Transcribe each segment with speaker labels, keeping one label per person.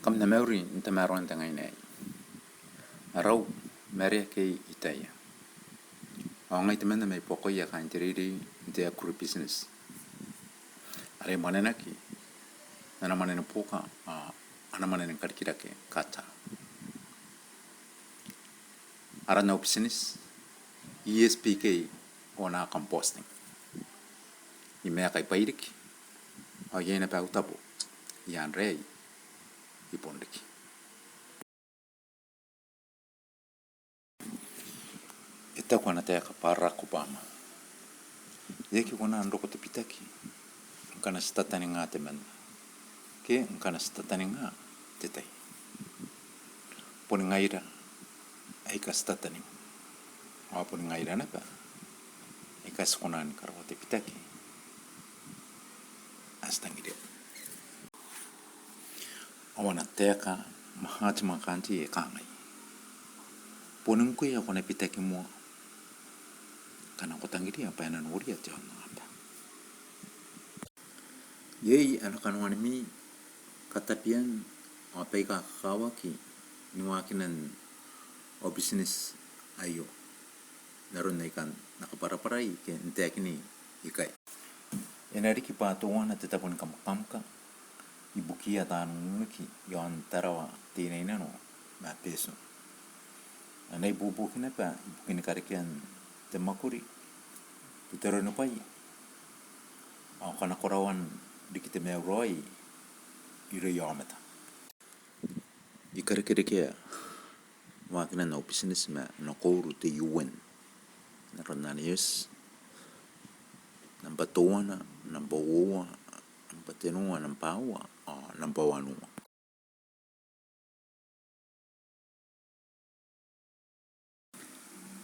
Speaker 1: Kam na meuri inta maruan tangay na araw meria kay itaya o ngay teman na may pokoy ya kan tiriri inte akuru business are manena ki nana manena poka ana manena karkira ke kata ara na business ESPK ona composting imea kay pairik o yena pa utapo yan rei ipondiki ita kwa nataya ka Barack Obama yeki kuna andoko te pitaki kana statani nga teman ke kana statani nga tetai pon ngaira ay ka statani o pon ngaira na pa ay ka skunan karwa te pitaki astangide awana teka Mahatma Gandhi e kangai ponin ko ya kona pitaki mo kana ko tangiri apa yana nuri ya tiyan apa yei ana kanwani mi katapian apa ika kawaki niwakinan o business ayo naron na ikan nakapara-paray ke ntekini ikai enari ki patuwana tetapon kamkamka ibukia tanong ki yon tarawa tinay na no ma peso anay bubukin na pa ibukin karikian temakuri tutero no pai ang kanakurawan di kita may roy iro yomata ikarikirikia wakina na business ma nakoru te UN naron na yes number 2 na number 1 number 10 number 1 number 1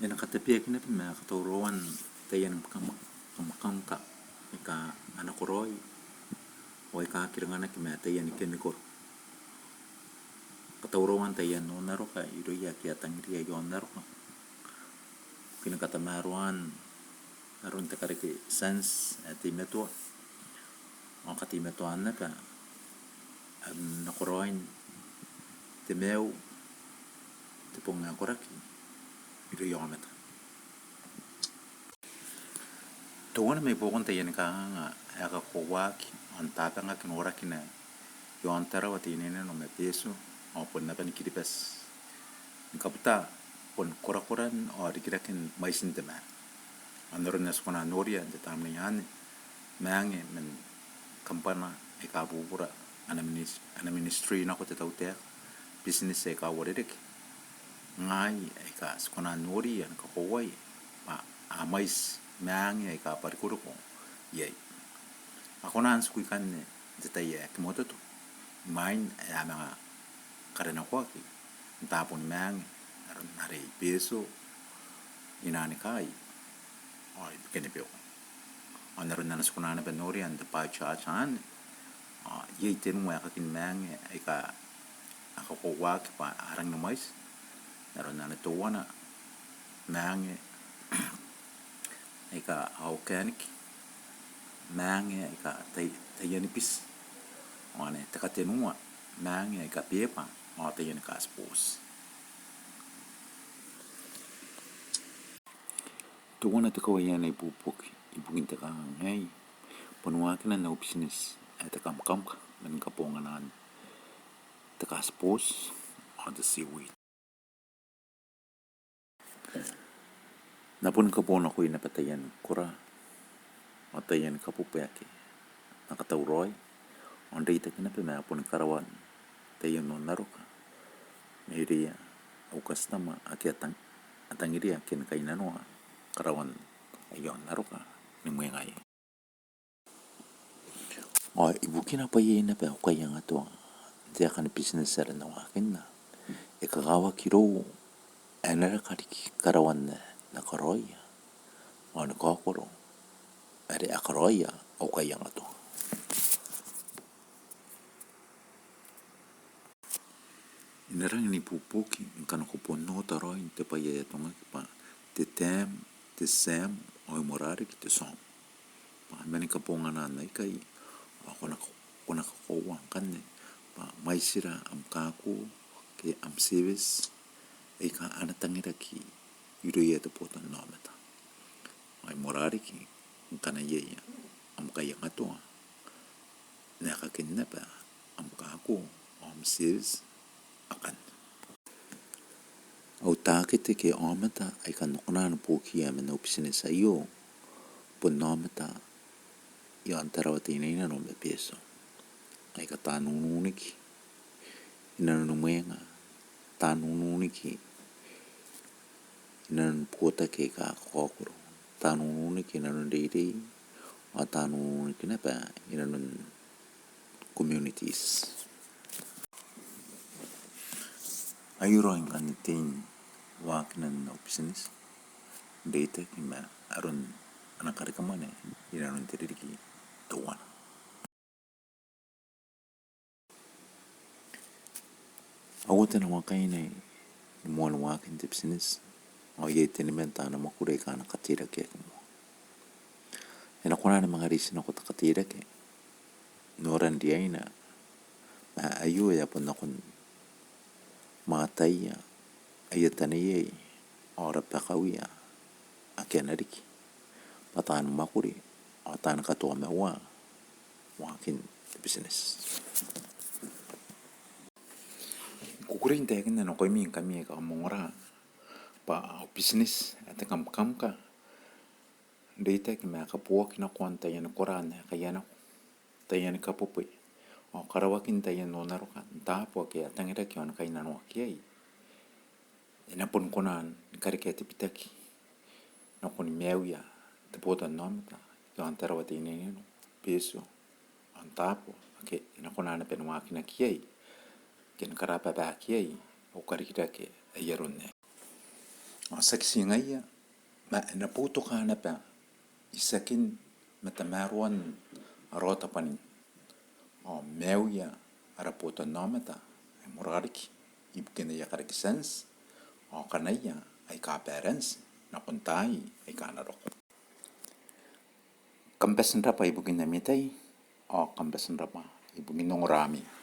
Speaker 1: yan nakatapia kina pa mga katuruan tayan kamakangka ika anakuroy o ika kirangan na kima tayan ikinikor katuruan tayan no naro ka iroya kiatang iriya yon naro ka kinakatamaruan naroon takariki sans timetua o katimetuan na ka nakuroin timeu tipong nakuraki iro yometa tuwan may bukon tayan ka nga aka kuwaki ang tata nga kinuraki na yon tara watinin na no may peso o pon na panikiripas kaputa pon kurakuran o rikirakin may sintema anoron na sukuna noria ang tatam na yan mayangi men kampana ikabubura ana ministry na ko tataw business ay kawaririk ngai ay ka skona nori an ka kowai pa amais mangi ay ka parikuro ko yai ako na ansku kan ne detaya kimoto to main ay mga karena ko ki tapon mangi aron nare peso inani kai ay kenepyo anaron na skona na benori an de pa cha-chan yai tenu ay ka kin mangi ay ka ako kowak pa arang na mais naron na natuwa na mange ay ka organic mange ay ka tayanipis o ane takatenua mange ay ka pepa o tayan ka spos tuwa na takawayan ay pupuk ibugin taka ngay panuwakin na business ay takamkam ka manikaponganan taka spos o the seaweed napun ka po na ko'y napatayan kura matayan ka po peke nakatauroy on rita kinapina pun karawan tayan no naro ka mayriya ukas nama aki atang iriya kin kay nanua karawan ayon naro ka ni mo ngay o ibukin apa yun na pa kaya nga to diya ka ni business sa rin akin na ikakawa kiro anara karawan nakaroya o nakakuro ari akaroya o kaya nga to inarang ni pupuki kan ko no taroy te pa ye to nga pa te tem te sem o morari te som pa mani kaponga na nay kay ako na kuwang kan ne maisira am kaku ke am service ay ka anatangira ki yuro yeto potan nometa ay morari ki kana yeya am kaya ngatua nakakinna pa am kaku am service akan au takete ke ometa ay kan nokna po kiya men opisine sa iyo pun nometa yo antarawati ina no me peso ay ka tanununiki inanunumenga tanununiki inanun puota ke ka kokoro tanununiki inanun deidei o tanununiki na pa inanun communities ayuro ang kanitin wakinan na business data kima aron anakarikaman inanun tiririki tuwan awutan ang wakainay muan wakin ti business o tinimbenta na makuray ka nakatira ke mo ina kuna na mga risin ako takatira ke noran di ay na ayu ya pun nakon matay ayatan ay ora pakawiya akin ariki patan makuri o tan katuwa mewa wakin ti business kukurin tayo na no kami ka mongora pa business at kam ka data ki ma kapuwa kina kwanta yan koran kaya na tayan kapupoy o karawakin tayan no narokan tapo ke atangira ki on kay nanwa kiyay inapon konan kariketi pitaki no kun mewya tepotan nomta yo antarawati ini no peso on tapo ke inakonan penwa kina kiyay ken karapa ba kiyay o karikita ke ayaron ne saksi ngaya ma naputo ka na pa isakin matamaruan arota panin o mewya araputo nomata murariki ibukena ya karikisans o kanaya ay ka parents na kuntai ay kanarok kampesan rapa ibugin na mitay o kampesan rapa ibugin nong rami